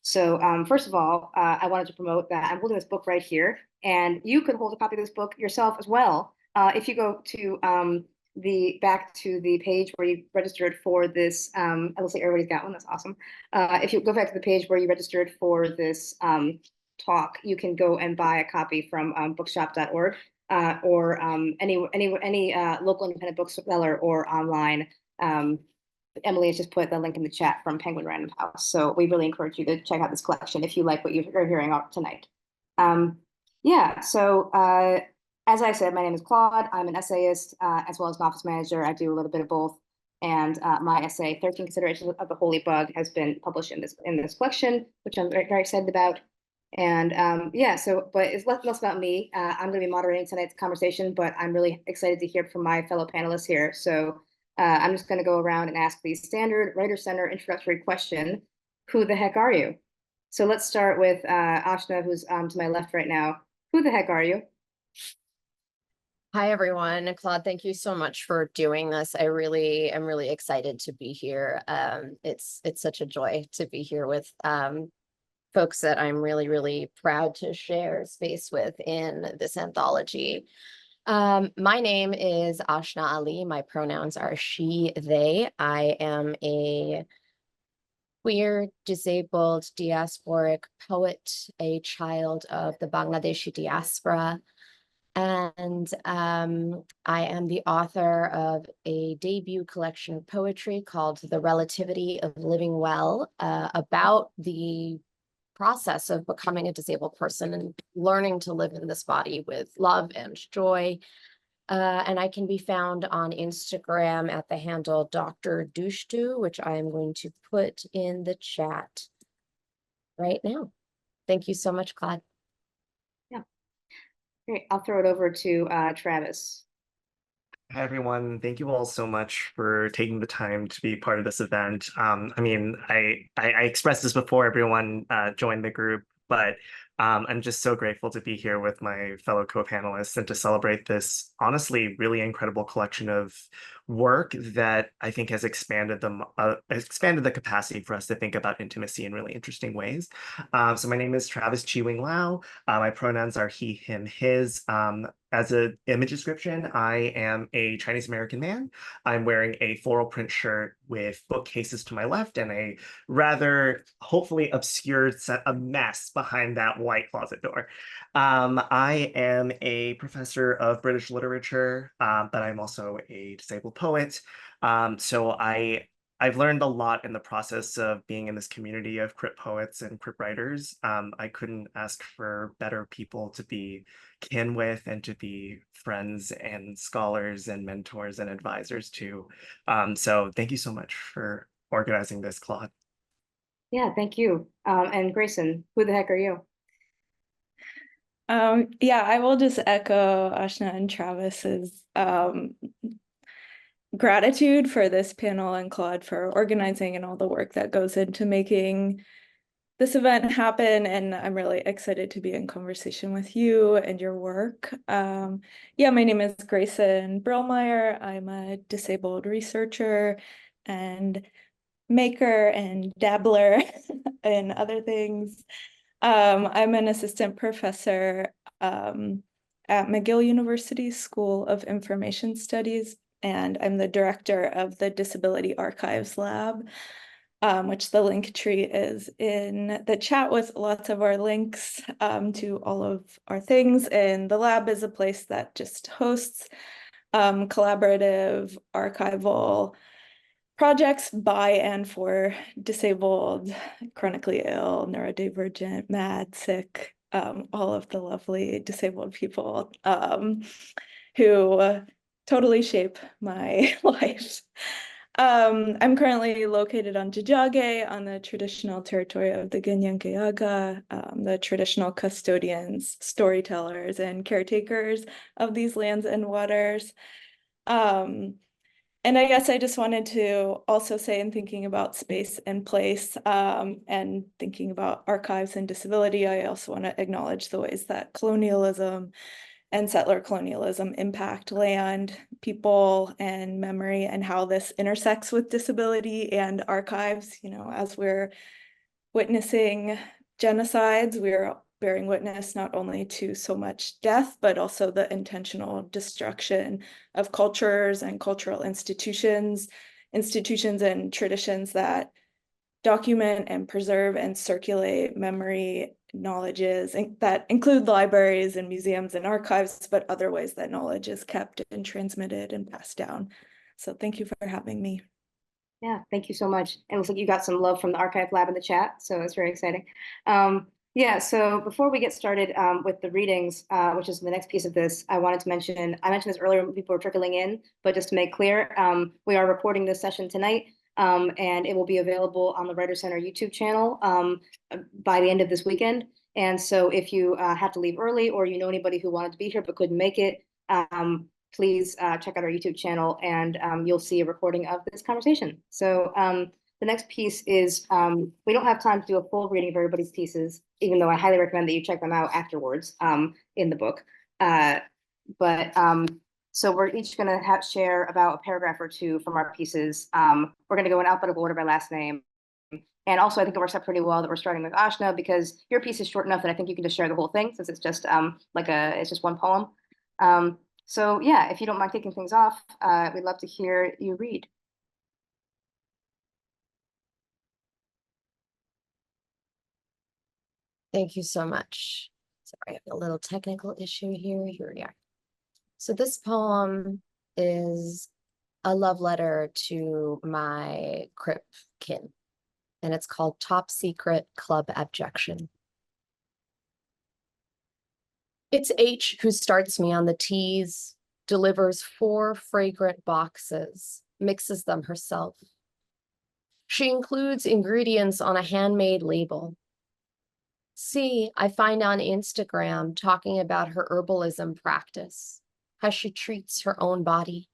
So first of all, I wanted to promote that I'm holding this book right here, and you could hold a copy of this book yourself as well. If you go to back to the page where you registered for this, it looks like everybody's got one. That's awesome. If you go back to the page where you registered for this talk, you can go and buy a copy from bookshop.org or any local independent bookseller or online. Emily has just put the link in the chat from Penguin Random House. So we really encourage you to check out this collection if you like what you're hearing out tonight. Yeah, so as I said, my name is Claude. I'm an essayist as well as an office manager. I do a little bit of both. And my essay, 13 Considerations of the Holy Bug, has been published in this collection, which I'm very, very excited about. And yeah, but it's less about me. I'm going to be moderating tonight's conversation, but I'm really excited to hear from my fellow panelists here. So I'm just going to go around and ask the standard writer center introductory question: who the heck are you? So let's start with Ashna, who's to my left right now. Who the heck are you? Hi, everyone. Claude, thank you so much for doing this. I really am really excited to be here. It's such a joy to be here with folks that I'm really, really proud to share space with in this anthology. My name is Ashna Ali. My pronouns are she, they. I am a queer, disabled, diasporic poet, a child of the Bangladeshi diaspora. And I am the author of a debut collection of poetry called The Relativity of Living Well, about the process of becoming a disabled person and learning to live in this body with love and joy. And I can be found on Instagram at the handle Dr. Dushtu, which I am going to put in the chat right now. Thank you so much, Claude. Yeah, great. I'll throw it over to Travis. Hi, everyone. Thank you all so much for taking the time to be part of this event. I mean, I expressed this before everyone joined the group, but I'm just so grateful to be here with my fellow co-panelists and to celebrate this honestly really incredible collection of work that I think has expanded the capacity for us to think about intimacy in really interesting ways. So my name is Travis Chi Wing Lau. My pronouns are he, him, his. As an image description, I am a Chinese American man. I'm wearing a floral print shirt with bookcases to my left and a rather hopefully obscured set of mess behind that white closet door. I am a professor of British literature, but I'm also a disabled poet. So I've learned a lot in the process of being in this community of crypt poets and crypt writers. I couldn't ask for better people to be kin with and to be friends and scholars and mentors and advisors to. So thank you so much for organizing this, Claude. Yeah, thank you. And Gracen, who the heck are you? Yeah, I will just echo Ashna and Travis's gratitude for this panel and Claude for organizing and all the work that goes into making this event happen. And I'm really excited to be in conversation with you and your work. Yeah, my name is Gracen Brilmeyer. I'm a disabled researcher and maker and dabbler in other things. I'm an assistant professor at McGill University School of Information Studies, and I'm the director of the Disability Archives Lab, which the link tree is in the chat with lots of our links to all of our things. And the lab is a place that just hosts collaborative archival projects by and for disabled, chronically ill, neurodivergent, mad, sick, all of the lovely disabled people who totally shape my life. I'm currently located on Jajage on the traditional territory of the Ganyankayaga, the traditional custodians, storytellers, and caretakers of these lands and waters. And I guess I just wanted to also say, in thinking about space and place and thinking about archives and disability, I also want to acknowledge the ways that colonialism and settler colonialism impact land, people, and memory, and how this intersects with disability and archives, you know, as we're witnessing genocides. We are bearing witness not only to so much death, but also the intentional destruction of cultures and cultural institutions and traditions that document and preserve and circulate memory, knowledges, and that include libraries and museums and archives, but other ways that knowledge is kept and transmitted and passed down. So thank you for having me. Yeah, thank you so much. And it looks like you got some love from the Archive Lab in the chat, so it's very exciting. Yeah, so before we get started with the readings, which is the next piece of this, I wanted to mention, I mentioned this earlier when people were trickling in, but just to make clear, we are recording this session tonight, and it will be available on the Writer Center YouTube channel by the end of this weekend. And so if you have to leave early, or you know anybody who wanted to be here but couldn't make it, please check out our YouTube channel, and you'll see a recording of this conversation. So the next piece is, we don't have time to do a full reading of everybody's pieces, even though I highly recommend that you check them out afterwards in the book. So we're each going to share about a paragraph or two from our pieces. We're going to go in alphabetical order by last name. And also, I think it works out pretty well that we're starting with Ashna, because your piece is short enough that I think you can just share the whole thing, since it's just it's just one poem. So yeah, if you don't mind kicking things off, we'd love to hear you read. Thank you so much. Sorry, I have a little technical issue here. Here we are. So this poem is a love letter to my Crip kin, and it's called Top Secret Club Abjection. It's H who starts me on the teas, delivers 4 fragrant boxes, mixes them herself. She includes ingredients on a handmade label. C, I find on Instagram talking about her herbalism practice, how she treats her own body.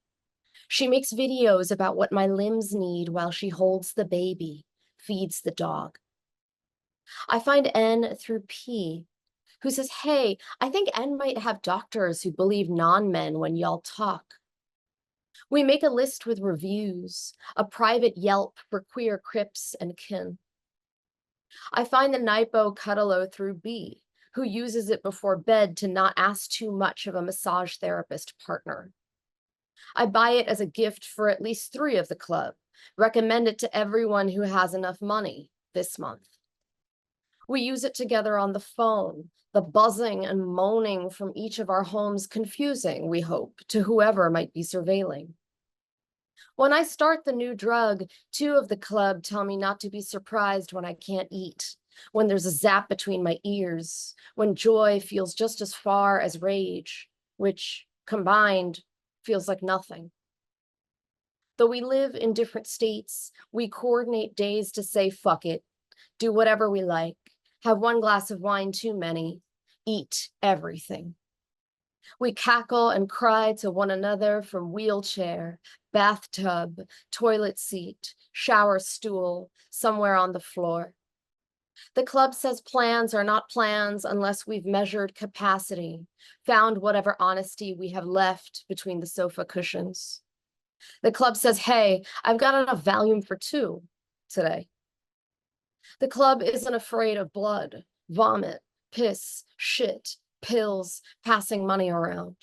She makes videos about what my limbs need while she holds the baby, feeds the dog. I find N through P, who says, hey, I think N might have doctors who believe non-men when y'all talk. We make a list with reviews, a private Yelp for queer Crips and kin. I find the Nipo Cuddalo through B, who uses it before bed to not ask too much of a massage therapist partner. I buy it as a gift for at least 3 of the club, recommend it to everyone who has enough money this month. We use it together on the phone, the buzzing and moaning from each of our homes confusing, we hope, to whoever might be surveilling. When I start the new drug, 2 of the club tell me not to be surprised when I can't eat, when there's a zap between my ears, when joy feels just as far as rage, which, combined, feels like nothing. Though we live in different states, we coordinate days to say fuck it, do whatever we like, have 1 glass of wine too many, eat everything. We cackle and cry to one another from wheelchair, bathtub, toilet seat, shower stool, somewhere on the floor. The club says plans are not plans unless we've measured capacity, found whatever honesty we have left between the sofa cushions. The club says, hey, I've got enough Valium for 2 today. The club isn't afraid of blood, vomit, piss, shit, pills, passing money around.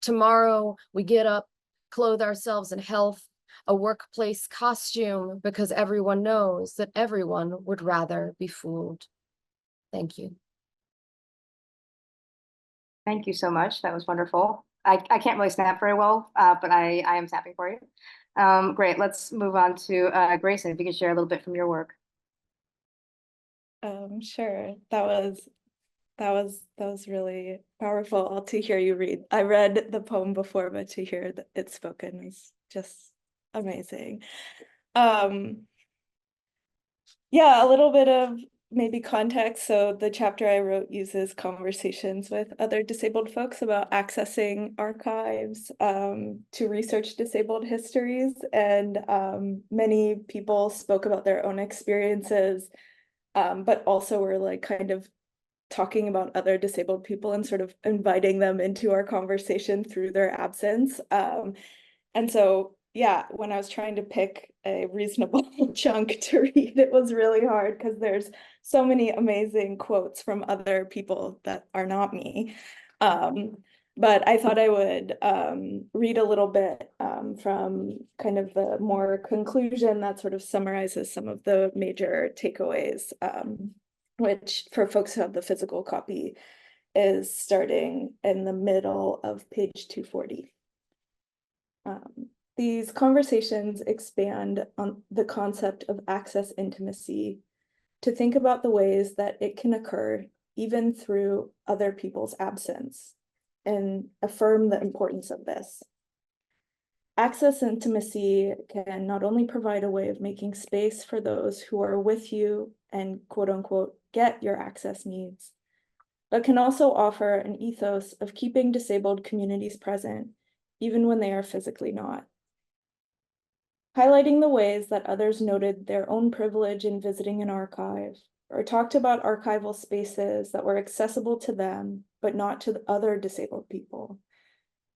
Tomorrow, we get up, clothe ourselves in health, a workplace costume, because everyone knows that everyone would rather be fooled. Thank you. Thank you so much. That was wonderful. I can't really snap very well, but I am snapping for you. Great. Let's move on to Gracen, if you could share a little bit from your work. Sure. That was really powerful to hear you read. I read the poem before, but to hear it spoken is just amazing. Yeah, a little bit of maybe context. So the chapter I wrote uses conversations with other disabled folks about accessing archives to research disabled histories. And many people spoke about their own experiences, but also were like kind of talking about other disabled people and sort of inviting them into our conversation through their absence. And so yeah, when I was trying to pick a reasonable chunk to read, it was really hard because there's so many amazing quotes from other people that are not me. But I thought I would read a little bit from kind of the more conclusion that sort of summarizes some of the major takeaways, which for folks who have the physical copy is starting in the middle of page 240. These conversations expand on the concept of access intimacy to think about the ways that it can occur even through other people's absence, and affirm the importance of this. Access intimacy can not only provide a way of making space for those who are with you and quote unquote get your access needs, but can also offer an ethos of keeping disabled communities present even when they are physically not. Highlighting the ways that others noted their own privilege in visiting an archive, or talked about archival spaces that were accessible to them, but not to other disabled people.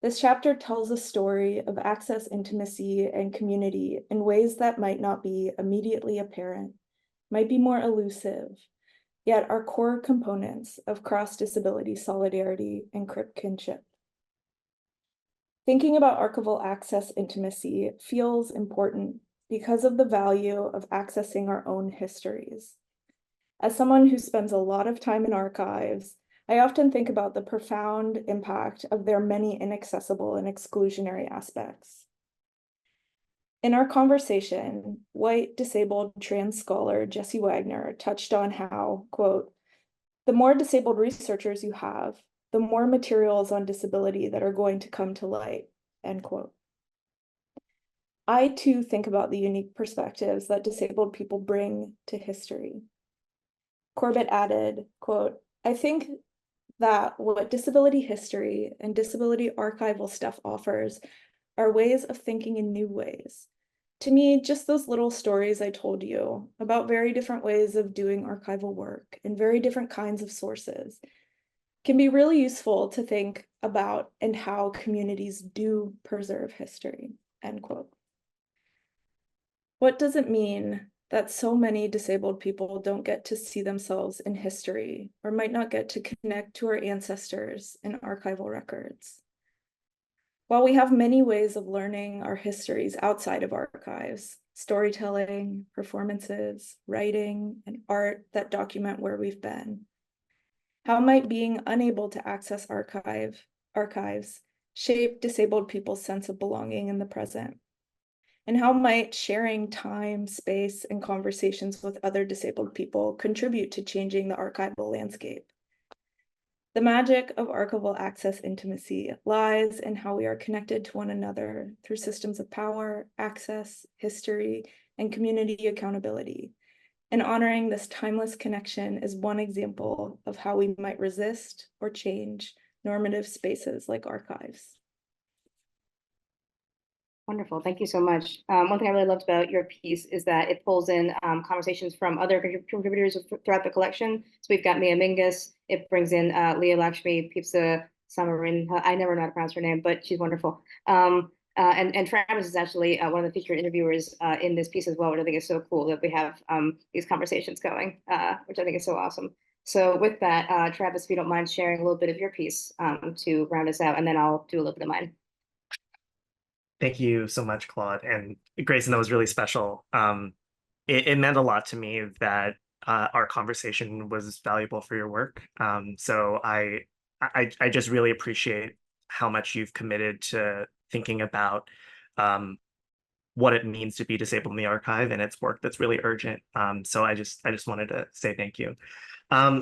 This chapter tells a story of access, intimacy, and community in ways that might not be immediately apparent, might be more elusive, yet are core components of cross-disability solidarity and crip kinship. Thinking about archival access intimacy feels important because of the value of accessing our own histories. As someone who spends a lot of time in archives, I often think about the profound impact of their many inaccessible and exclusionary aspects. In our conversation, white, disabled, trans scholar Jessie Wagner touched on how, quote, the more disabled researchers you have, the more materials on disability that are going to come to light, end quote. I too think about the unique perspectives that disabled people bring to history. Corbett added, quote, I think that what disability history and disability archival stuff offers are ways of thinking in new ways. To me, just those little stories I told you about very different ways of doing archival work and very different kinds of sources can be really useful to think about and how communities do preserve history, end quote. What does it mean that so many disabled people don't get to see themselves in history or might not get to connect to our ancestors in archival records? While we have many ways of learning our histories outside of archives, storytelling, performances, writing, and art that document where we've been, how might being unable to access archives shape disabled people's sense of belonging in the present? And how might sharing time, space, and conversations with other disabled people contribute to changing the archival landscape? The magic of archival access intimacy lies in how we are connected to one another through systems of power, access, history, and community accountability. And honoring this timeless connection is one example of how we might resist or change normative spaces like archives. Wonderful. Thank you so much. One thing I really loved about your piece is that it pulls in conversations from other contributors throughout the collection. So we've got Mia Mingus. It brings in Leah Lakshmi, Pipsa Samarin. I never know how to pronounce her name, but she's wonderful. And Travis is actually one of the featured interviewers in this piece as well, which I think is so cool that we have these conversations going, which I think is so awesome. So with that, Travis, if you don't mind sharing a little bit of your piece to round us out, and then I'll do a little bit of mine. Thank you so much, Claude. And Gracen, that was really special. It meant a lot to me that our conversation was valuable for your work. So I just really appreciate how much you've committed to thinking about what it means to be disabled in the archive, and it's work that's really urgent. So I just wanted to say thank you.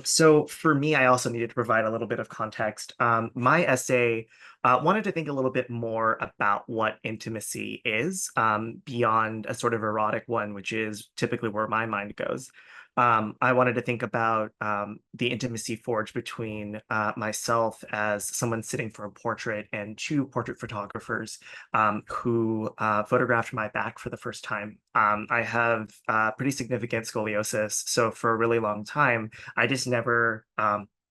So for me, I also needed to provide a little bit of context. My essay wanted to think a little bit more about what intimacy is, beyond a sort of erotic one, which is typically where my mind goes. I wanted to think about the intimacy forged between myself as someone sitting for a portrait and two portrait photographers who photographed my back for the first time. I have pretty significant scoliosis, so for a really long time, I just never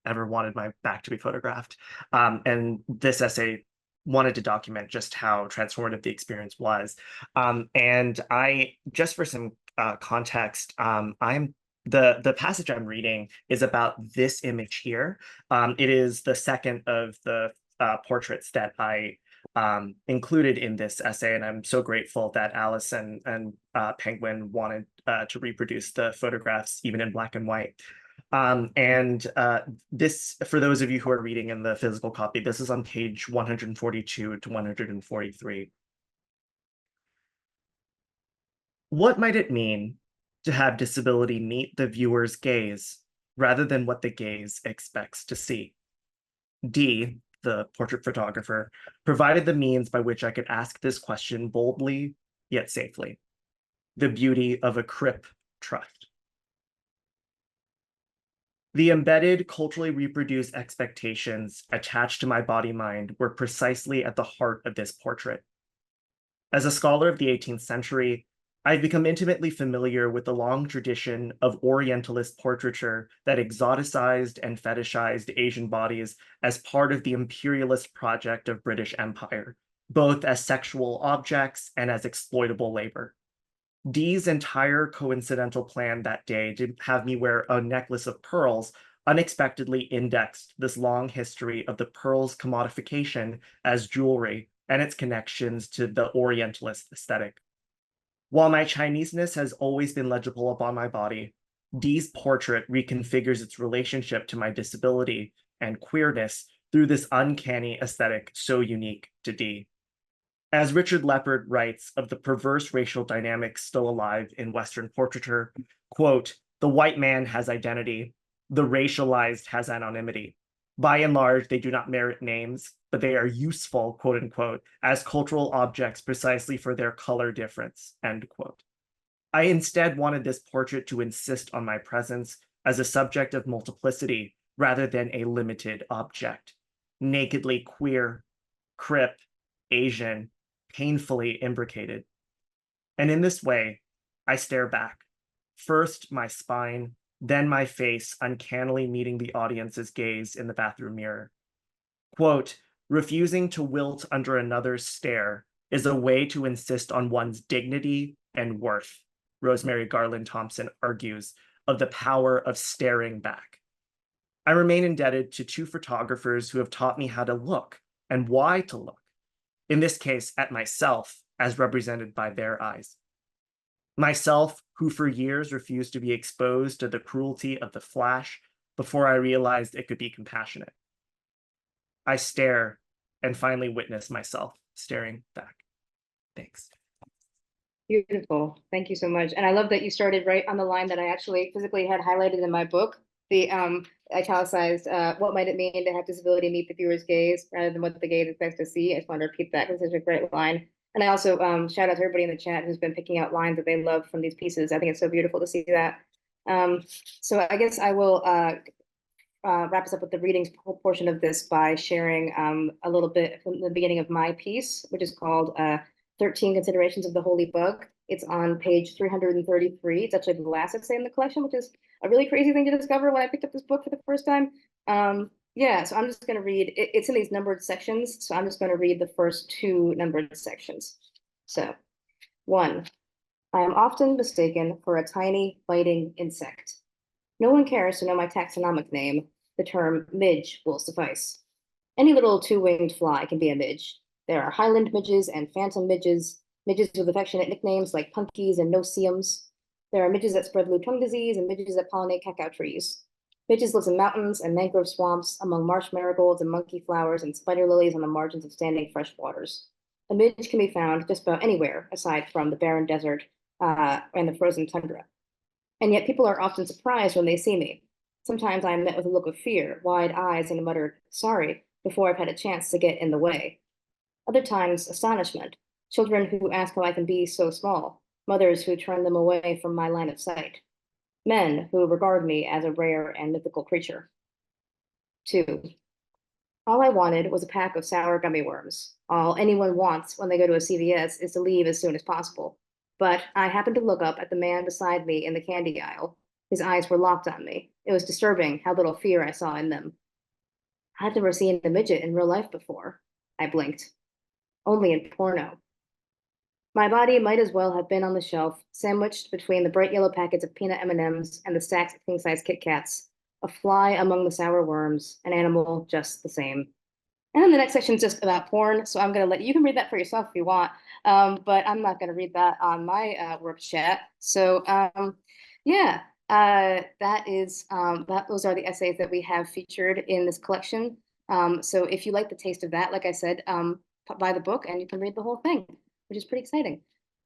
ever wanted my back to be photographed. And this essay wanted to document just how transformative the experience was. And I, just for some context, the passage I'm reading is about this image here. It is the second of the portraits that I included in this essay, and I'm so grateful that Alice and Penguin wanted to reproduce the photographs even in black and white. This, for those of you who are reading in the physical copy, this is on page 142 to 143. What might it mean to have disability meet the viewer's gaze rather than what the gaze expects to see? D, the portrait photographer, provided the means by which I could ask this question boldly yet safely. The beauty of a crip trust. The embedded, culturally reproduced expectations attached to my body-mind were precisely at the heart of this portrait. As a scholar of the 18th century, I've become intimately familiar with the long tradition of Orientalist portraiture that exoticized and fetishized Asian bodies as part of the imperialist project of British Empire, both as sexual objects and as exploitable labor. Dee's entire coincidental plan that day to have me wear a necklace of pearls unexpectedly indexed this long history of the pearl's commodification as jewelry and its connections to the Orientalist aesthetic. While my Chineseness has always been legible upon my body, Dee's portrait reconfigures its relationship to my disability and queerness through this uncanny aesthetic so unique to Dee. As Richard Leppard writes of the perverse racial dynamics still alive in Western portraiture, quote, "The white man has identity, the racialized has anonymity. By and large, they do not merit names, but they are useful, quote unquote, as cultural objects precisely for their color difference," end quote. I instead wanted this portrait to insist on my presence as a subject of multiplicity rather than a limited object. Nakedly queer, crip, Asian, painfully imbricated. And in this way, I stare back, first my spine, then my face uncannily meeting the audience's gaze in the bathroom mirror. Quote, "Refusing to wilt under another's stare is a way to insist on one's dignity and worth," Rosemary Garland Thompson argues of the power of staring back. I remain indebted to two photographers who have taught me how to look and why to look. In this case, at myself, as represented by their eyes. Myself, who for years refused to be exposed to the cruelty of the flash before I realized it could be compassionate. I stare and finally witness myself staring back. Thanks. Beautiful. Thank you so much. And I love that you started right on the line that I actually physically had highlighted in my book, the italicized, what might it mean to have disability meet the viewer's gaze rather than what the gaze expects to see. I just want to repeat that because it's a great line. And I also shout out to everybody in the chat who's been picking out lines that they love from these pieces. I think it's so beautiful to see that. So I guess I will wrap us up with the readings portion of this by sharing a little bit from the beginning of my piece, which is called 13 Considerations of the Holy Bug. It's on page 333. It's actually the last essay in the collection, which is a really crazy thing to discover when I picked up this book for the first time. Yeah, so I'm just going to read, it's in these numbered sections, so I'm just going to read the first two numbered sections. So, 1, I am often mistaken for a tiny biting insect. No one cares to know my taxonomic name. The term midge will suffice. Any little two-winged fly can be a midge. There are highland midges and phantom midges, midges with affectionate nicknames like punkies and no-see-ums. There are midges that spread blue tongue disease and midges that pollinate cacao trees. Midges live in mountains and mangrove swamps, among marsh marigolds and monkey flowers and spider lilies on the margins of standing fresh waters. A midge can be found just about anywhere aside from the barren desert and the frozen tundra. And yet people are often surprised when they see me. Sometimes I am met with a look of fear, wide eyes, and a muttered, sorry, before I've had a chance to get in the way. Other times, astonishment, children who ask how I can be so small, mothers who turn them away from my line of sight, men who regard me as a rare and mythical creature. 2, all I wanted was a pack of sour gummy worms. All anyone wants when they go to a CVS is to leave as soon as possible. But I happened to look up at the man beside me in the candy aisle. His eyes were locked on me. It was disturbing how little fear I saw in them. I'd never seen a midget in real life before. I blinked. only in porno. My body might as well have been on the shelf, sandwiched between the bright yellow packets of peanut M&Ms and the stacks of king-size Kit Kats, a fly among the sour worms, an animal just the same. And then the next section is just about porn, so I'm going to let you can read that for yourself if you want, but I'm not going to read that on my work chat. So yeah, those are the essays that we have featured in this collection. So if you like the taste of that, like I said, buy the book and you can read the whole thing, which is pretty exciting.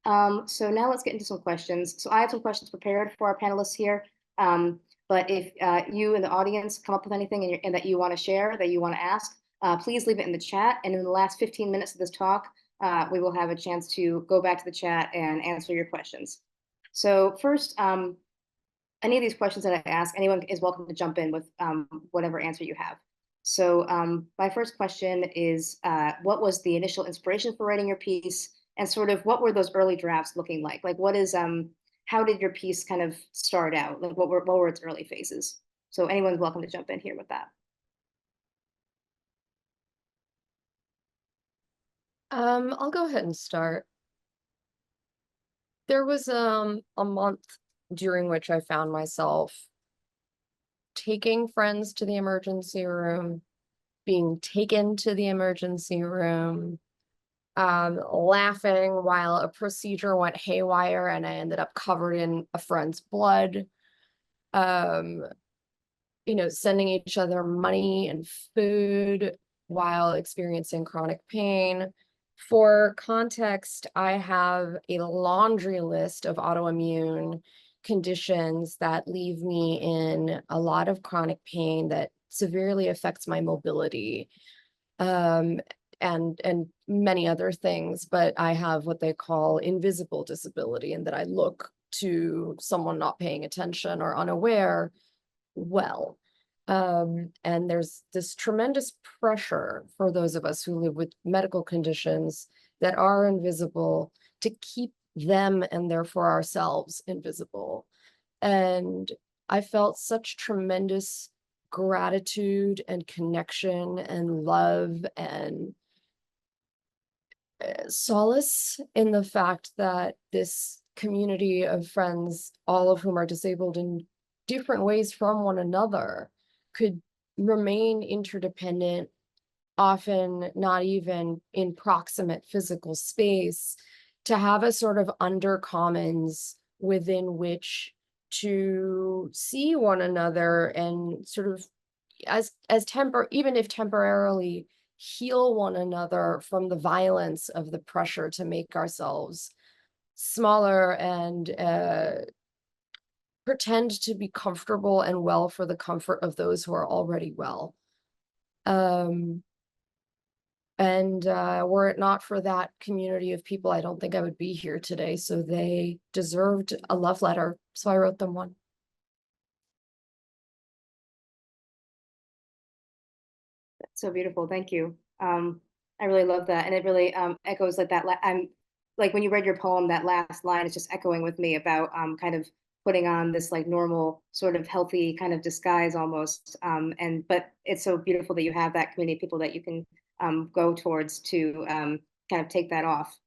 So now let's get into some questions. So I have some questions prepared for our panelists here. But if you in the audience come up with anything and that you want to share, that you want to ask, please leave it in the chat. And in the last 15 minutes of this talk, we will have a chance to go back to the chat and answer your questions. So first, any of these questions that I ask, anyone is welcome to jump in with whatever answer you have. So my first question is, what was the initial inspiration for writing your piece? And sort of what were those early drafts looking like? Like what is, how did your piece kind of start out? Like what were its early phases? So anyone's welcome to jump in here with that. I'll go ahead and start. There was a month during which I found myself taking friends to the emergency room, being taken to the emergency room, laughing while a procedure went haywire and I ended up covered in a friend's blood. Sending each other money and food while experiencing chronic pain. For context, I have a laundry list of autoimmune conditions that leave me in a lot of chronic pain that severely affects my mobility, and many other things, but I have what they call invisible disability, and that I look to someone not paying attention or unaware well. And there's this tremendous pressure for those of us who live with medical conditions that are invisible to keep them and therefore ourselves invisible. And I felt such tremendous gratitude and connection and love and solace in the fact that this community of friends, all of whom are disabled in different ways from one another, could remain interdependent, often not even in proximate physical space, to have a sort of undercommons within which to see one another and sort of even if temporarily heal one another from the violence of the pressure to make ourselves smaller and pretend to be comfortable and well for the comfort of those who are already well. Were it not for that community of people, I don't think I would be here today. So they deserved a love letter. So I wrote them one. That's so beautiful. Thank you. I really love that. And it really echoes like that. I'm like when you read your poem, that last line is just echoing with me about kind of putting on this like normal sort of healthy kind of disguise almost. But it's so beautiful that you have that community of people that you can go towards to kind of take that off.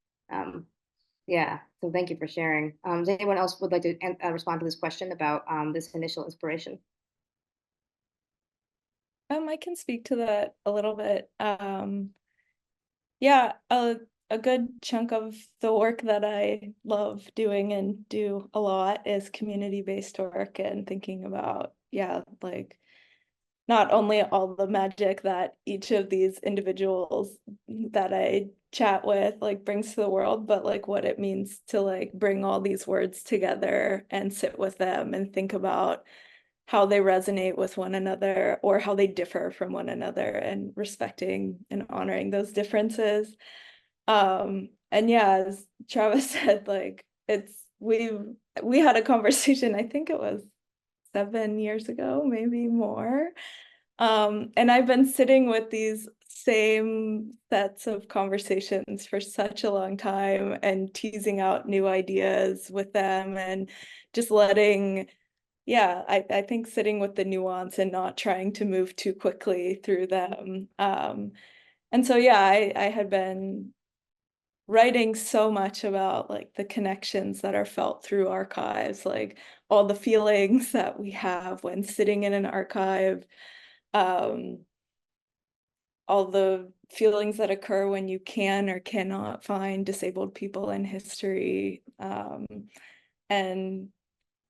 Yeah, so thank you for sharing. Does anyone else would like to respond to this question about this initial inspiration? I can speak to that a little bit. Yeah, a good chunk of the work that I love doing and do a lot is community-based work and thinking about, yeah, like not only all the magic that each of these individuals that I chat with like brings to the world, but like what it means to like bring all these words together and sit with them and think about how they resonate with one another or how they differ from one another and respecting and honoring those differences. And yeah, as Travis said, like we had a conversation, I think it was 7 years ago, maybe more. And I've been sitting with these same sets of conversations for such a long time and teasing out new ideas with them and just letting, yeah, I think sitting with the nuance and not trying to move too quickly through them. And so, yeah, I had been writing so much about like the connections that are felt through archives, like all the feelings that we have when sitting in an archive, all the feelings that occur when you can or cannot find disabled people in history. And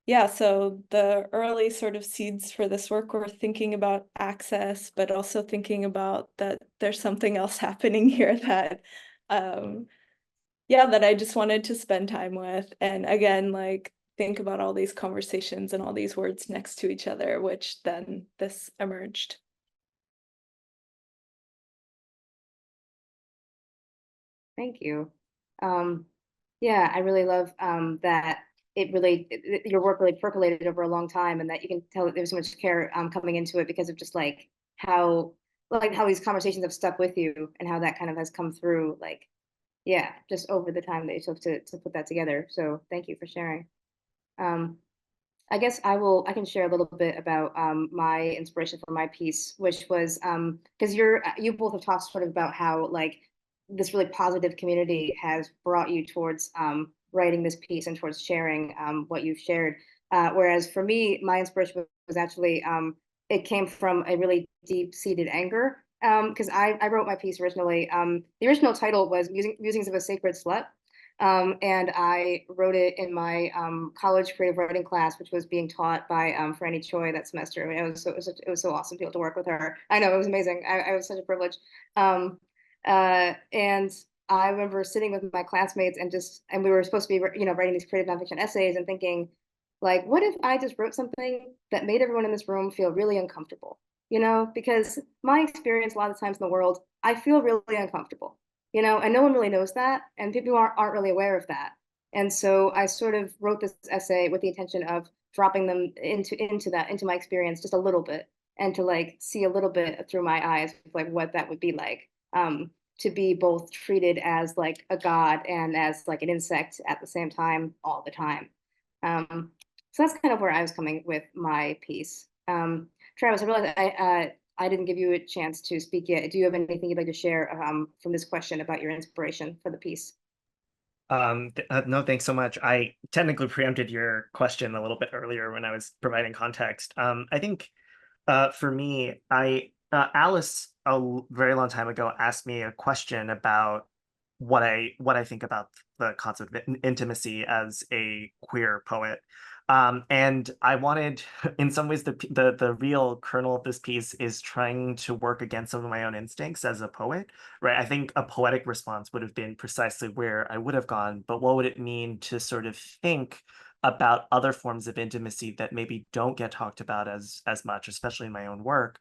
yeah, so the early sort of seeds for this work were thinking about access, but also thinking about that there's something else happening here that, yeah, that I just wanted to spend time with. And again, like think about all these conversations and all these words next to each other, which then this emerged. Thank you. Yeah, I really love that your work really percolated over a long time, and that you can tell that there's so much care coming into it because of just how these conversations have stuck with you and how that kind of has come through, like, yeah, just over the time that you took to put that together. So thank you for sharing. I guess I can share a little bit about my inspiration for my piece, which was because you both have talked sort of about how like this really positive community has brought you towards writing this piece and towards sharing what you've shared. Whereas for me, my inspiration was actually it came from a really deep-seated anger because I wrote my piece originally. The original title was Musings of a Sacred Slut. And I wrote it in my college creative writing class, which was being taught by Franny Choi that semester. I mean, it was so awesome to be able to work with her. I know, it was amazing. I was such a privilege. And I remember sitting with my classmates and we were supposed to be, writing these creative nonfiction essays and thinking, like, what if I just wrote something that made everyone in this room feel really uncomfortable? Because my experience a lot of times in the world, I feel really uncomfortable. And no one really knows that, and people aren't really aware of that. And so I sort of wrote this essay with the intention of dropping them into my experience just a little bit, and to like see a little bit through my eyes of like what that would be like to be both treated as like a god and as like an insect at the same time all the time. So that's kind of where I was coming with my piece. Travis, I realize I didn't give you a chance to speak yet. Do you have anything you'd like to share from this question about your inspiration for the piece? No, thanks so much. I technically preempted your question a little bit earlier when I was providing context. I think for me, Alice very long time ago asked me a question about what I think about the concept of intimacy as a queer poet. And I wanted, in some ways, the real kernel of this piece is trying to work against some of my own instincts as a poet, right? I think a poetic response would have been precisely where I would have gone, but what would it mean to sort of think about other forms of intimacy that maybe don't get talked about as much, especially in my own work.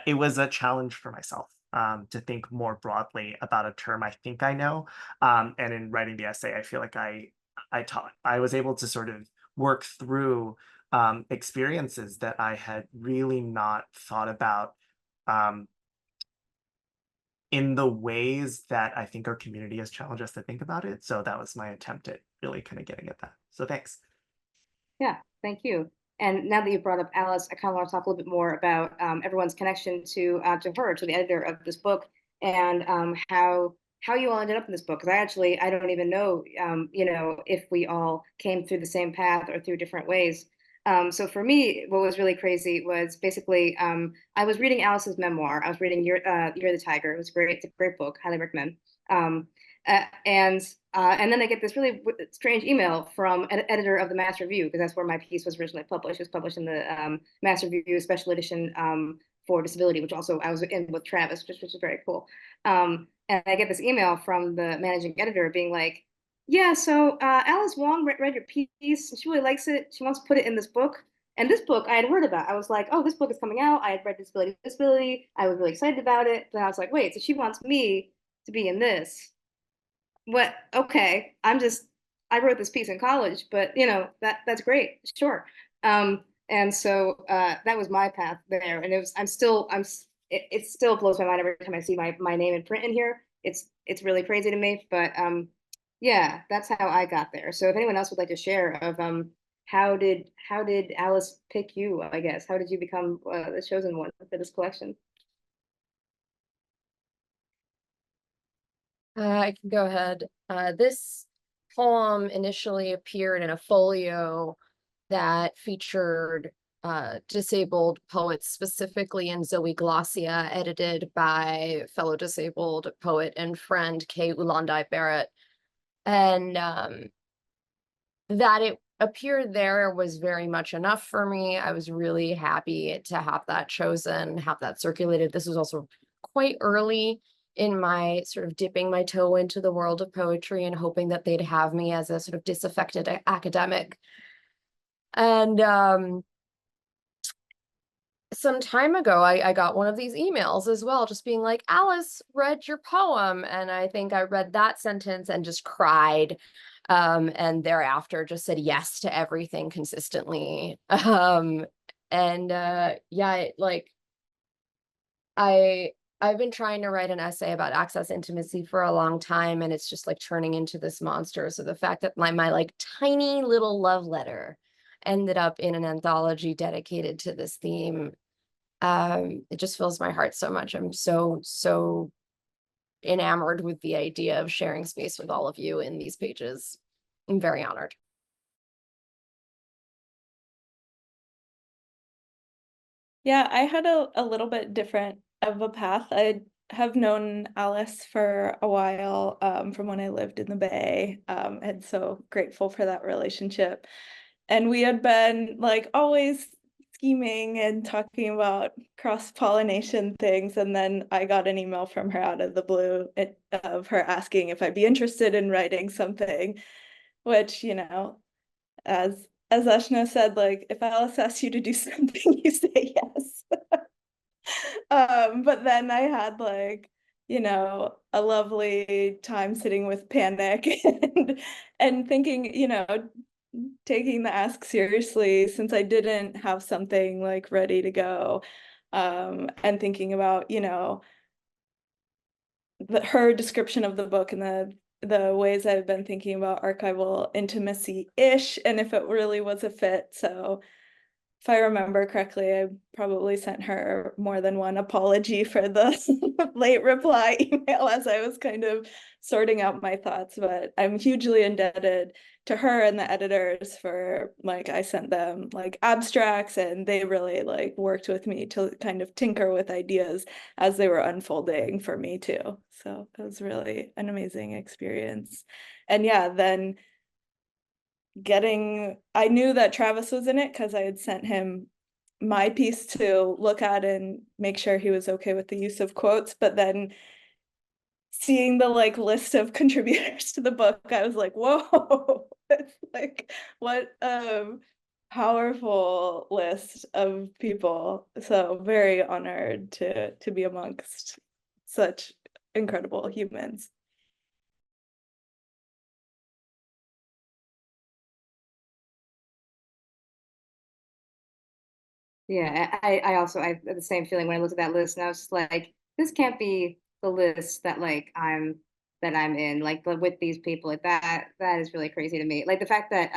It was a challenge for myself to think more broadly about a term I think I know. And in writing the essay, I feel like I was able to sort of work through experiences that I had really not thought about in the ways that I think our community has challenged us to think about it. So that was my attempt at really kind of getting at that. So thanks. Yeah, thank you. And now that you brought up Alice, I kind of want to talk a little bit more about everyone's connection to her, to the editor of this book, and how you all ended up in this book. Because I don't even know, if we all came through the same path or through different ways. So for me, what was really crazy was basically I was reading Alice's memoir. I was reading You're the Tiger. It was great. It's a great book. Highly recommend. Um, and then I get this really strange email from an editor of the Mass Review, because that's where my piece was originally published. It was published in the Mass Review special edition for disability, which also I was in with Travis, which was very cool. And I get this email from the managing editor being like, yeah, so Alice Wong read your piece and she really likes it. She wants to put it in this book. And this book I had heard about. I was like, oh, this book is coming out. I had read Disability. I was really excited about it. Then I was like, wait, so she wants me to be in this. What? Okay, I wrote this piece in college, but that's great, sure. And so that was my path there, and it still blows my mind every time I see my name in print in here. It's really crazy to me, but yeah, that's how I got there. So if anyone else would like to share of how did Alice pick you, I guess, how did you become the chosen one for this collection? I can go ahead. This poem initially appeared in a folio that featured disabled poets, specifically in Zoeglossia, edited by fellow disabled poet and friend Kay Ulandai Barrett. And that it appeared there was very much enough for me. I was really happy to have that chosen, have that circulated. This was also quite early in my sort of dipping my toe into the world of poetry and hoping that they'd have me as a sort of disaffected academic. And some time ago, I got one of these emails as well, just being like, Alice read your poem. And I think I read that sentence and just cried. And thereafter just said yes to everything consistently. Yeah, like I've been trying to write an essay about access intimacy for a long time, and it's just like turning into this monster. So the fact that my like tiny little love letter ended up in an anthology dedicated to this theme, it just fills my heart so much. I'm so enamored with the idea of sharing space with all of you in these pages. I'm very honored. Yeah, I had a little bit different of a path. I have known Alice for a while, from when I lived in the Bay, and so grateful for that relationship. And we had been like always scheming and talking about cross-pollination things, and then I got an email from her out of the blue of her asking if I'd be interested in writing something, which, you know, as Ashna said, like if Alice asks you to do something, you say yes. But then I had like, you know, a lovely time sitting with Panic and thinking, you know, taking the ask seriously since I didn't have something like ready to go. And thinking about, you know, her description of the book and the ways I've been thinking about archival intimacy-ish and if it really was a fit. So if I remember correctly, I probably sent her more than one apology for the late reply email as I was kind of sorting out my thoughts, but I'm hugely indebted to her and the editors for like, I sent them like abstracts and they really like worked with me to kind of tinker with ideas as they were unfolding for me too. So it was really an amazing experience. And yeah, then I knew that Travis was in it because I had sent him my piece to look at and make sure he was okay with the use of quotes, but then seeing the like list of contributors to the book, I was like, whoa, it's like what powerful list of people. So very honored to be amongst such incredible humans. Yeah, I also I had the same feeling when I looked at that list and I was just like, this can't be the list that like I'm in, like with these people. Like that is really crazy to me. Like the fact that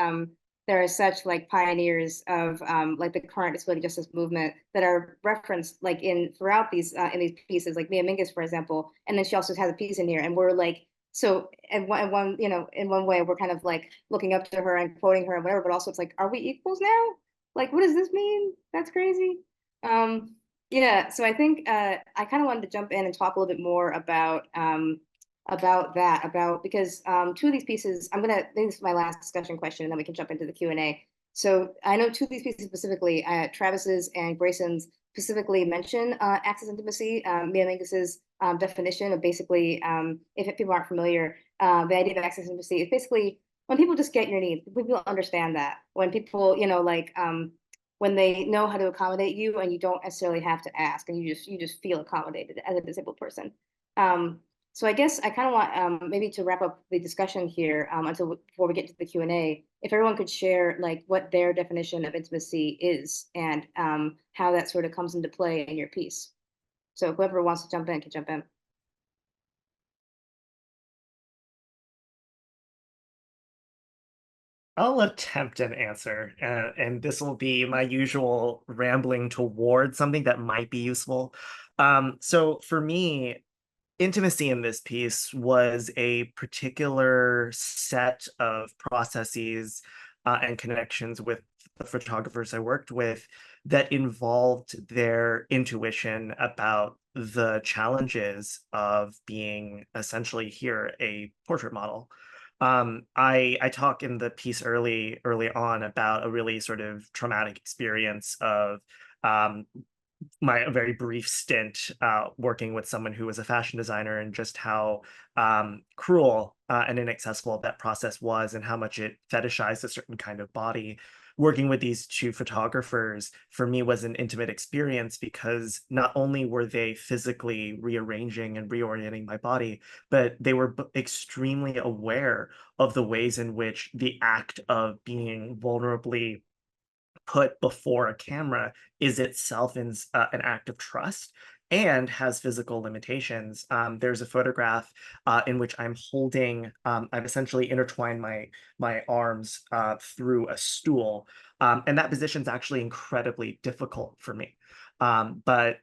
there are such like pioneers of like the current disability justice movement that are referenced like throughout in these pieces, like Mia Mingus, for example. And then she also has a piece in here, and we're like, so you know, in one way we're kind of like looking up to her and quoting her and whatever, but also it's like, are we equals now? Like, what does this mean? That's crazy. Yeah, so I think I kind of wanted to jump in and talk a little bit more about that, because two of these pieces, I think this is my last discussion question, and then we can jump into the Q&A. So I know two of these pieces specifically, Travis's and Gracen's specifically mention access intimacy, Mia Mingus's definition of basically, if people aren't familiar, the idea of access intimacy is basically when people just get your needs, people understand that. When people, you know, like when they know how to accommodate you and you don't necessarily have to ask and you just feel accommodated as a disabled person. So I guess I kind of want maybe to wrap up the discussion here before we get to the Q&A, if everyone could share like what their definition of intimacy is and how that sort of comes into play in your piece. So whoever wants to jump in can jump in. I'll attempt an answer, and this will be my usual rambling towards something that might be useful. So for me, intimacy in this piece was a particular set of processes and connections with the photographers I worked with that involved their intuition about the challenges of being essentially here a portrait model. I talk in the piece early on about a really sort of traumatic experience of um, my very brief stint working with someone who was a fashion designer, and just how cruel and inaccessible that process was, and how much it fetishized a certain kind of body. Working with these two photographers for me was an intimate experience, because not only were they physically rearranging and reorienting my body, but they were extremely aware of the ways in which the act of being vulnerably put before a camera is itself an act of trust and has physical limitations. There's a photograph in which I'm holding, I've essentially intertwined my arms through a stool, and that position is actually incredibly difficult for me. But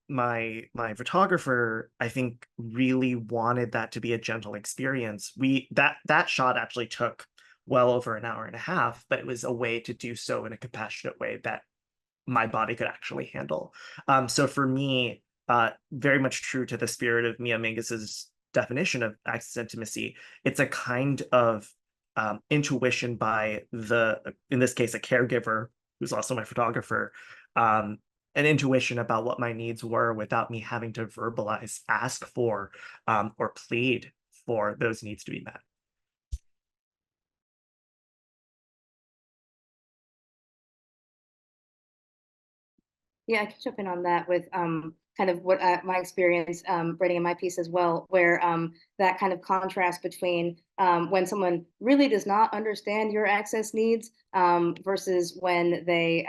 my photographer, I think, really wanted that to be a gentle experience. That shot actually took well over an hour and a half, but it was a way to do so in a compassionate way that my body could actually handle. So for me, very much true to the spirit of Mia Mingus's definition of access intimacy, it's a kind of intuition by in this case, a caregiver who's also my photographer, an intuition about what my needs were without me having to verbalize, ask for, or plead for those needs to be met. Yeah, I can jump in on that with kind of what my experience writing in my piece as well, where that kind of contrast between when someone really does not understand your access needs versus when they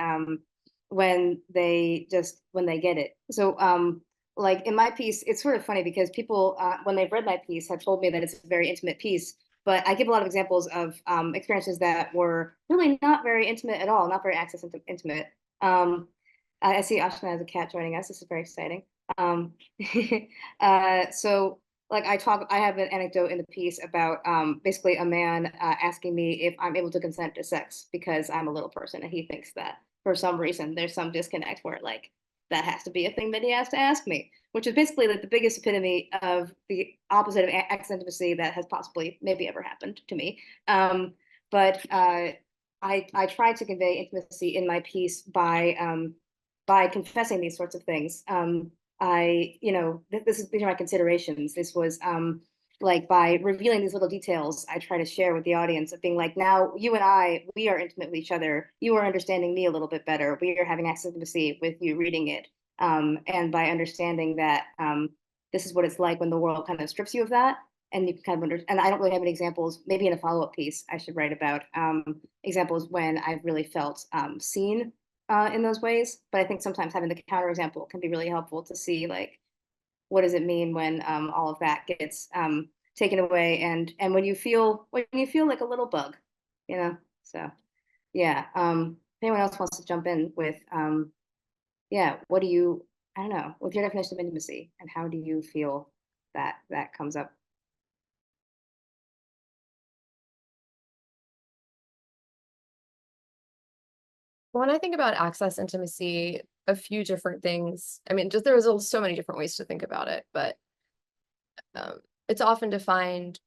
get it. So like in my piece, it's sort of funny because people when they've read my piece have told me that it's a very intimate piece, but I give a lot of examples of experiences that were really not very intimate at all, not very access intimate. I see Ashna as a cat joining us. This is very exciting. So like I have an anecdote in the piece about basically a man asking me if I'm able to consent to sex because I'm a little person, and he thinks that for some reason there's some disconnect where like that has to be a thing that he has to ask me, which is basically like the biggest epitome of the opposite of access intimacy that has possibly maybe ever happened to me. But I tried to convey intimacy in my piece by confessing these sorts of things. These are my considerations. This was like by revealing these little details, I try to share with the audience of being like, now you and we are intimate with each other. You are understanding me a little bit better. We are having access to intimacy with you reading it. And by understanding that this is what it's like when the world kind of strips you of that. And you can kind of and I don't really have any examples, maybe in a follow-up piece I should write about examples when I've really felt seen in those ways. But I think sometimes having the counterexample can be really helpful to see like what does it mean when all of that gets taken away, and when you feel like a little bug, you know. So yeah, if anyone else wants to jump in with yeah, what do you, I don't know, what's your definition of intimacy and how do you feel that that comes up? When I think about access intimacy, a few different things. I mean, just so many different ways to think about it, but it's often defined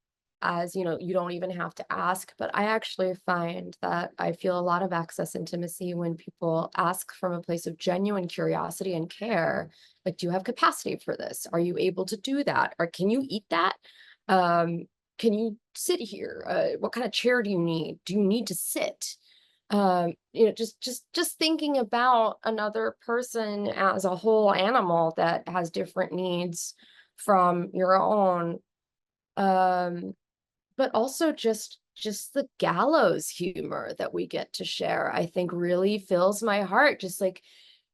as, you know, you don't even have to ask. But I actually find that I feel a lot of access intimacy when people ask from a place of genuine curiosity and care. Like, do you have capacity for this? Are you able to do that? Or can you eat that? Can you sit here? What kind of chair do you need? Do you need to sit? You know, just thinking about another person as a whole animal that has different needs from your own. But also just the gallows humor that we get to share, I think really fills my heart. Just like,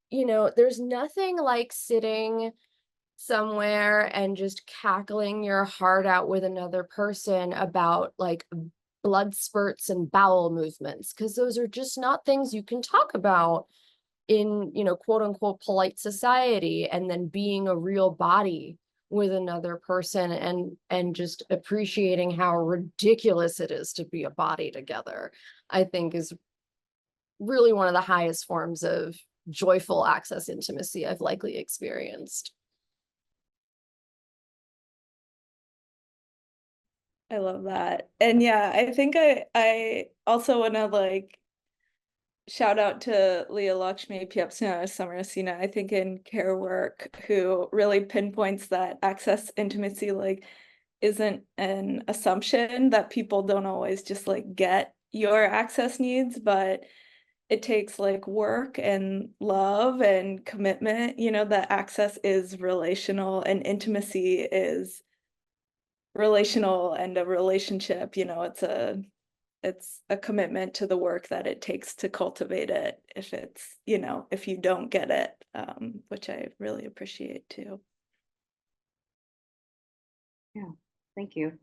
you know, there's nothing like sitting somewhere and just cackling your heart out with another person about like blood spurts and bowel movements, because those are just not things you can talk about in, you know, quote unquote polite society, and then being a real body with another person and just appreciating how ridiculous it is to be a body together, I think is really one of the highest forms of joyful access intimacy I've likely experienced. I love that. And yeah, I think I also want to like shout out to Leah Lakshmi Piepsna Samarasina, I think in Care Work, who really pinpoints that access intimacy like isn't an assumption, that people don't always just like get your access needs, but it takes like work and love and commitment, you know, that access is relational and intimacy is relational, and a relationship, you know, it's a commitment to the work that it takes to cultivate it if it's, you know, if you don't get it, which I really appreciate too. Yeah, thank you.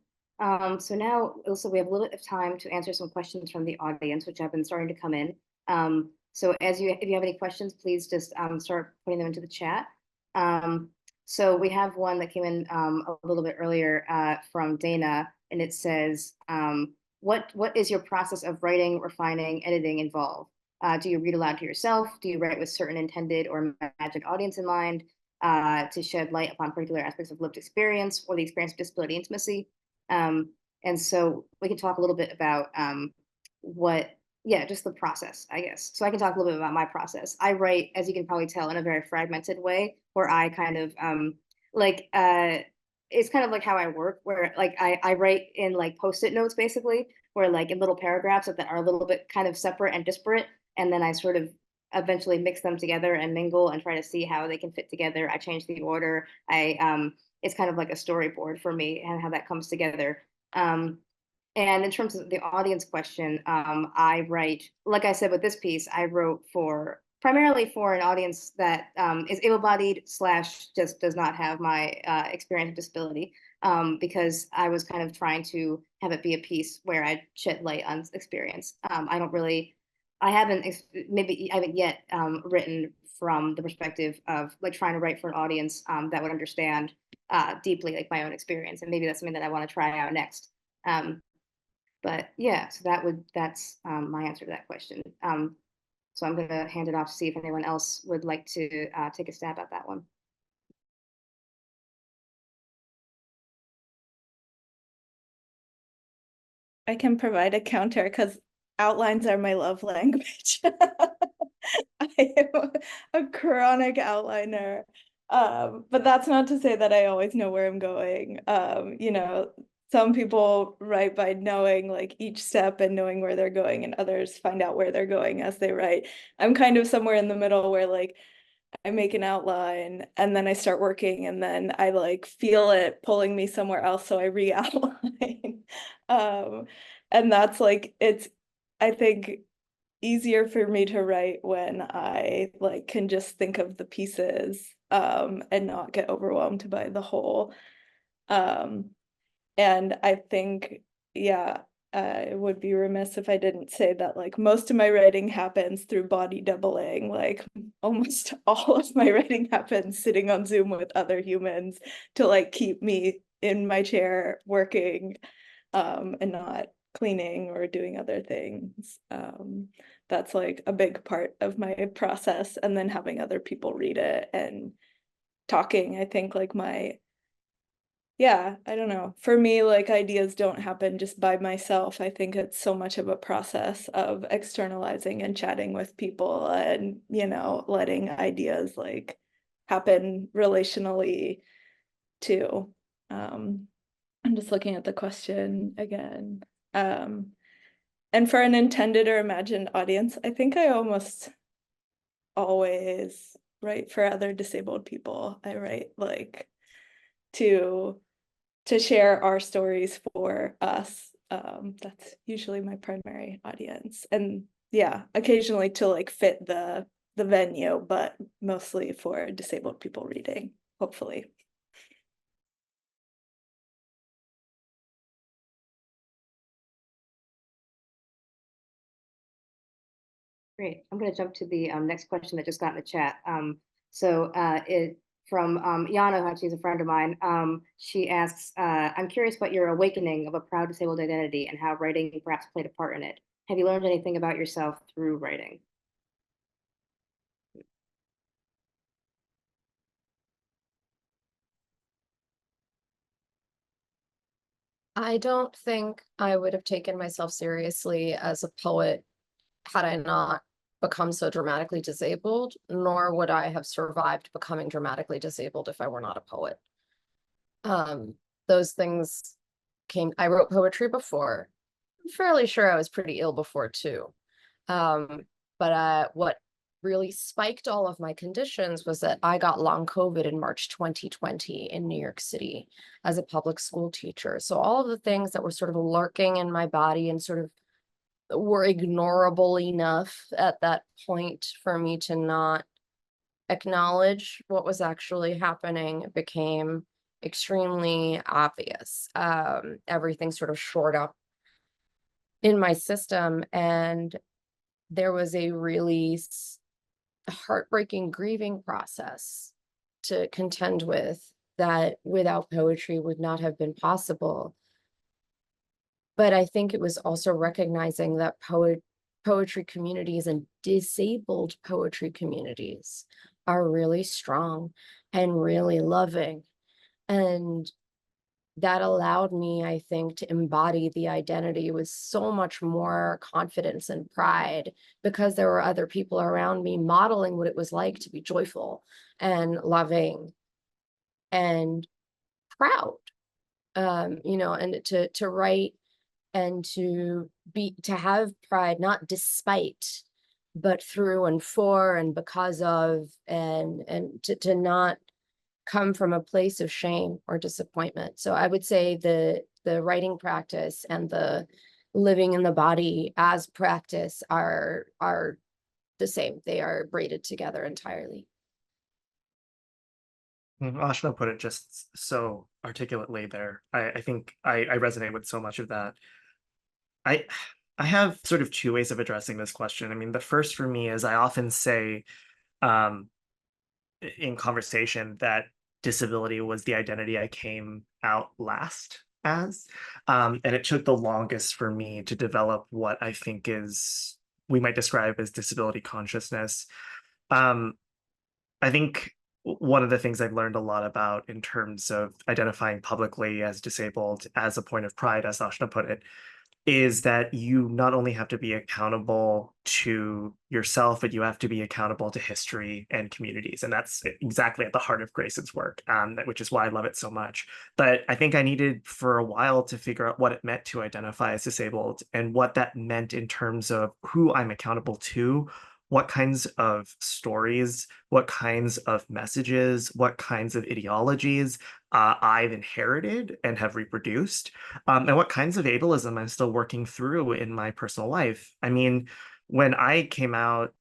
So now also we have a little bit of time to answer some questions from the audience, which have been starting to come in. So if you have any questions, please just start putting them into the chat. So we have one that came in a little bit earlier from Dana, and it says, what is your process of writing, refining, editing involved? Do you read aloud to yourself? Do you write with certain intended or imagined audience in mind to shed light upon particular aspects of lived experience or the experience of disability intimacy? And so we can talk a little bit about just the process, I guess. So I can talk a little bit about my process. I write, as you can probably tell, in a very fragmented way, where I kind of it's kind of like how I work, where like I write in like post-it notes, basically, where like in little paragraphs that are a little bit kind of separate and disparate, and then I sort of eventually mix them together and mingle and try to see how they can fit together. I change the order. It's kind of like a storyboard for me and how that comes together. And in terms of the audience question, I write, like I said with this piece, I wrote primarily for an audience that is able-bodied / just does not have my experience of disability, because I was kind of trying to have it be a piece where I shed light on experience. I haven't yet written from the perspective of like trying to write for an audience that would understand deeply like my own experience, and maybe that's something that I want to try out next. But yeah, so that's my answer to that question. So I'm going to hand it off to see if anyone else would like to take a stab at that one. I can provide a counter because outlines are my love language. I am a chronic outliner. But that's not to say that I always know where I'm going. You know, some people write by knowing like each step and knowing where they're going, and others find out where they're going as they write. I'm kind of somewhere in the middle where like I make an outline and then I start working, and then I like feel it pulling me somewhere else, so I re-outline. And that's like, it's, I think, easier for me to write when I like can just think of the pieces and not get overwhelmed by the whole. And I think, yeah, I would be remiss if I didn't say that like most of my writing happens through body doubling. Like almost all of my writing happens sitting on Zoom with other humans to like keep me in my chair working and not cleaning or doing other things. That's like a big part of my process. And then having other people read it and talking, I think like I don't know. For me, like ideas don't happen just by myself. I think it's so much of a process of externalizing and chatting with people and, you know, letting ideas like happen relationally too. I'm just looking at the question again. And for an intended or imagined audience, I think I almost always write for other disabled people. I write like to share our stories for us. That's usually my primary audience. And yeah, occasionally to like fit the venue, but mostly for disabled people reading, hopefully. Great. I'm going to jump to the next question that just got in the chat. So it from Yana, who actually is a friend of mine. She asks, I'm curious about your awakening of a proud disabled identity and how writing perhaps played a part in it. Have you learned anything about yourself through writing? I don't think I would have taken myself seriously as a poet had I not become so dramatically disabled, nor would I have survived becoming dramatically disabled if I were not a poet. Those things I wrote poetry before. I'm fairly sure I was pretty ill before too. But what really spiked all of my conditions was that I got long COVID in March 2020 in New York City as a public school teacher. So all of the things that were sort of lurking in my body and sort of were ignorable enough at that point for me to not acknowledge what was actually happening became extremely obvious. Everything sort of shored up in my system, and there was a really heartbreaking grieving process to contend with that without poetry would not have been possible. But I think it was also recognizing that poetry communities and disabled poetry communities are really strong and really loving. And that allowed me, I think, to embody the identity with so much more confidence and pride because there were other people around me modeling what it was like to be joyful and loving and proud, and to write and to have pride, not despite, but through and for and because of, and to not come from a place of shame or disappointment. So I would say the writing practice and the living in the body as practice are the same. They are braided together entirely. Ashna put it just so articulately there. I think I resonate with so much of that. I have sort of two ways of addressing this question. I mean, the first for me is I often say in conversation that disability was the identity I came out last as. And it took the longest for me to develop what I think we might describe as disability consciousness. I think one of the things I've learned a lot about in terms of identifying publicly as disabled as a point of pride, as Ashna put it, is that you not only have to be accountable to yourself, but you have to be accountable to history and communities. And that's exactly at the heart of Gracen's work, which is why I love it so much. But I think I needed for a while to figure out what it meant to identify as disabled and what that meant in terms of who I'm accountable to, what kinds of stories, what kinds of messages, what kinds of ideologies I've inherited and have reproduced, and what kinds of ableism I'm still working through in my personal life. I mean, when I came out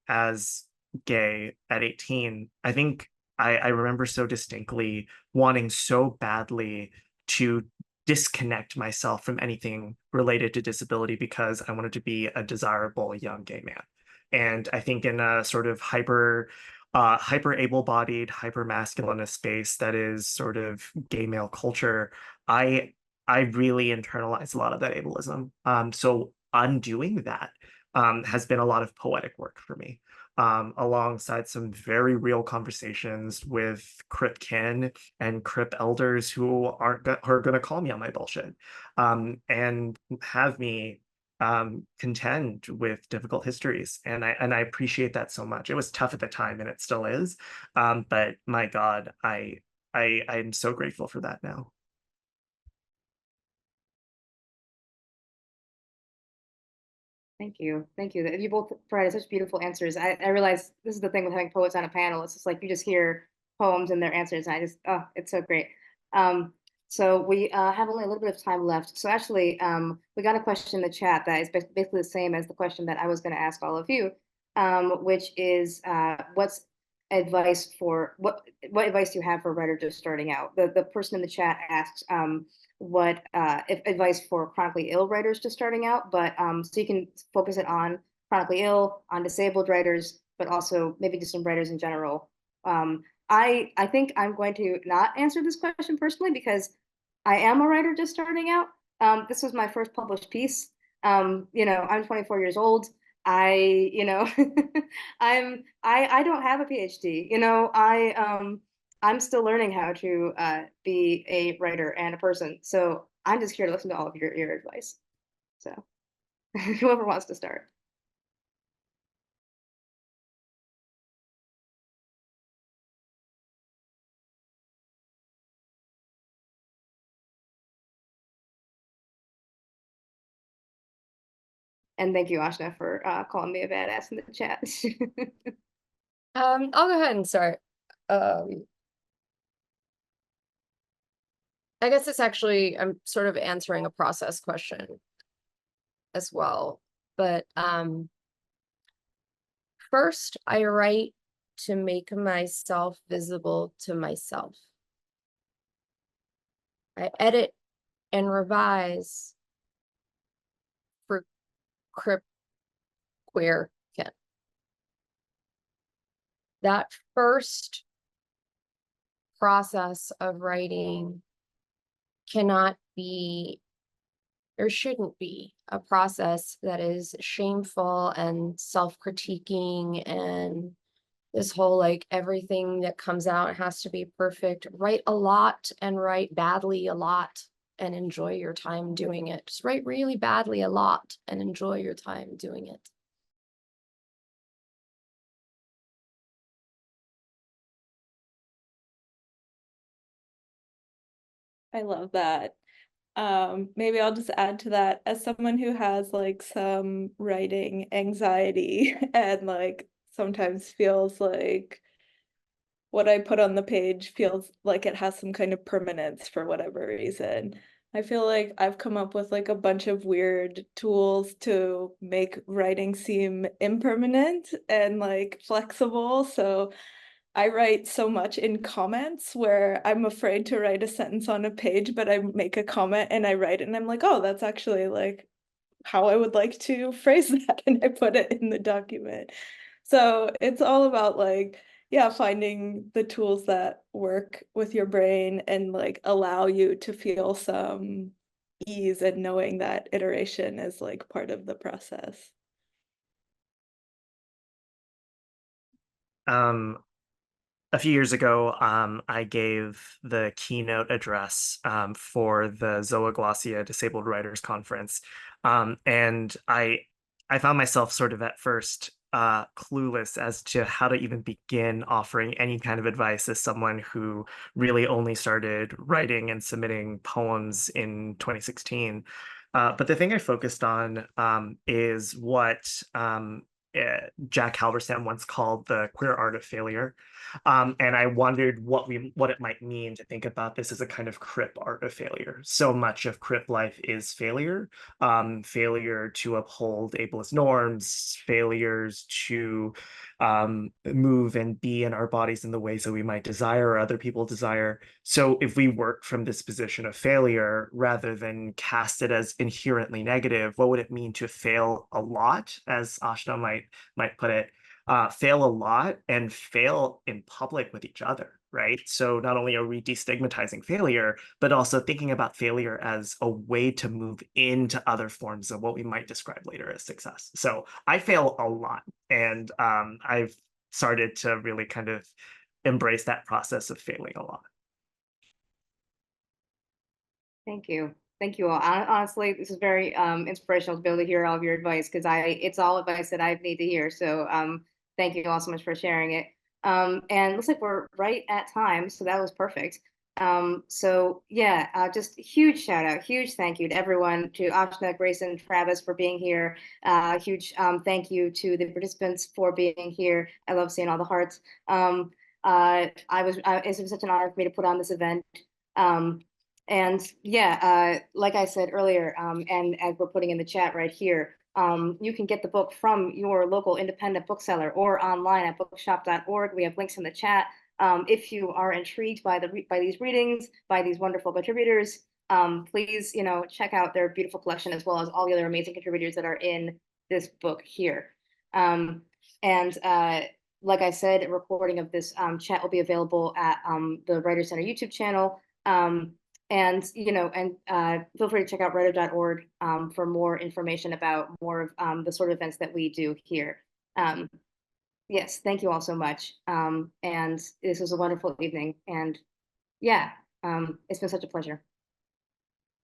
as gay at 18, I think I remember so distinctly wanting so badly to disconnect myself from anything related to disability because I wanted to be a desirable young gay man. And I think in a sort of hyper able-bodied, hyper masculinist space that is sort of gay male culture, I really internalized a lot of that ableism. So undoing that has been a lot of poetic work for me, alongside some very real conversations with Crip kin and Crip elders who are going to call me on my bullshit, and have me contend with difficult histories. And I appreciate that so much. It was tough at the time and it still is. But my God, I'm so grateful for that now. Thank you. Thank you. You both provided such beautiful answers. I realize this is the thing with having poets on a panel. It's just like you just hear poems and their answers. And it's so great. So we have only a little bit of time left. So actually, we got a question in the chat that is basically the same as the question that I was going to ask all of you, which is what's advice for what advice do you have for a writer just starting out? The person in the chat asks what if advice for chronically ill writers just starting out, but so you can focus it on chronically ill, on disabled writers, but also maybe just some writers in general. I think I'm going to not answer this question personally because I am a writer just starting out. This was my first published piece. You know, I'm 24 years old. You know, I don't have a PhD. You know, I'm still learning how to be a writer and a person. So I'm just here to listen to all of your advice. So whoever wants to start. And thank you, Ashna, for calling me a badass in the chat. I'll go ahead and start. I guess it's actually, I'm sort of answering a process question as well. But first, I write to make myself visible to myself. I edit and revise for queer Ken. That first process of writing cannot be or shouldn't be a process that is shameful and self-critiquing and this whole like everything that comes out has to be perfect. Write a lot and write badly a lot and enjoy your time doing it. Just write really badly a lot and enjoy your time doing it. I love that. Maybe I'll just add to that as someone who has like some writing anxiety and like sometimes feels like what I put on the page feels like it has some kind of permanence for whatever reason. I feel like I've come up with like a bunch of weird tools to make writing seem impermanent and like flexible. So I write so much in comments where I'm afraid to write a sentence on a page, but I make a comment and I write it and I'm like, oh, that's actually like how I would like to phrase that. And I put it in the document. So it's all about like, yeah, finding the tools that work with your brain and like allow you to feel some ease and knowing that iteration is like part of the process. A few years ago, I gave the keynote address for the Zoeglossia Disabled Writers Conference, and I found myself sort of at first clueless as to how to even begin offering any kind of advice as someone who really only started writing and submitting poems in 2016. But the thing I focused on is what Jack Halberstam once called the queer art of failure. And I wondered what it might mean to think about this as a kind of crip art of failure. So much of crip life is failure, failure to uphold ableist norms, failures to move and be in our bodies in the ways that we might desire or other people desire. So if we work from this position of failure rather than cast it as inherently negative, what would it mean to fail a lot, as Ashna might put it? Fail a lot and fail in public with each other, right? So not only are we destigmatizing failure, but also thinking about failure as a way to move into other forms of what we might describe later as success. So I fail a lot, and I've started to really kind of embrace that process of failing a lot. Thank you. Thank you all. Honestly, this is very inspirational to be able to hear all of your advice because it's all advice that I need to hear. So thank you all so much for sharing it. And it looks like we're right at time, so that was perfect. So yeah, just huge shout out, huge thank you to everyone, to Ashna, Gracen, Travis for being here. Huge thank you to the participants for being here. I love seeing all the hearts. It was such an honor for me to put on this event. And yeah, like I said earlier, and as we're putting in the chat right here, you can get the book from your local independent bookseller or online at bookshop.org. We have links in the chat. If you are intrigued by these readings, by these wonderful contributors, please, check out their beautiful collection as well as all the other amazing contributors that are in this book here. And like I said, a recording of this chat will be available at the Writer Center YouTube channel. And feel free to check out writer.org for more information about more of the sort of events that we do here. Yes, thank you all so much. And this was a wonderful evening. And yeah, it's been such a pleasure.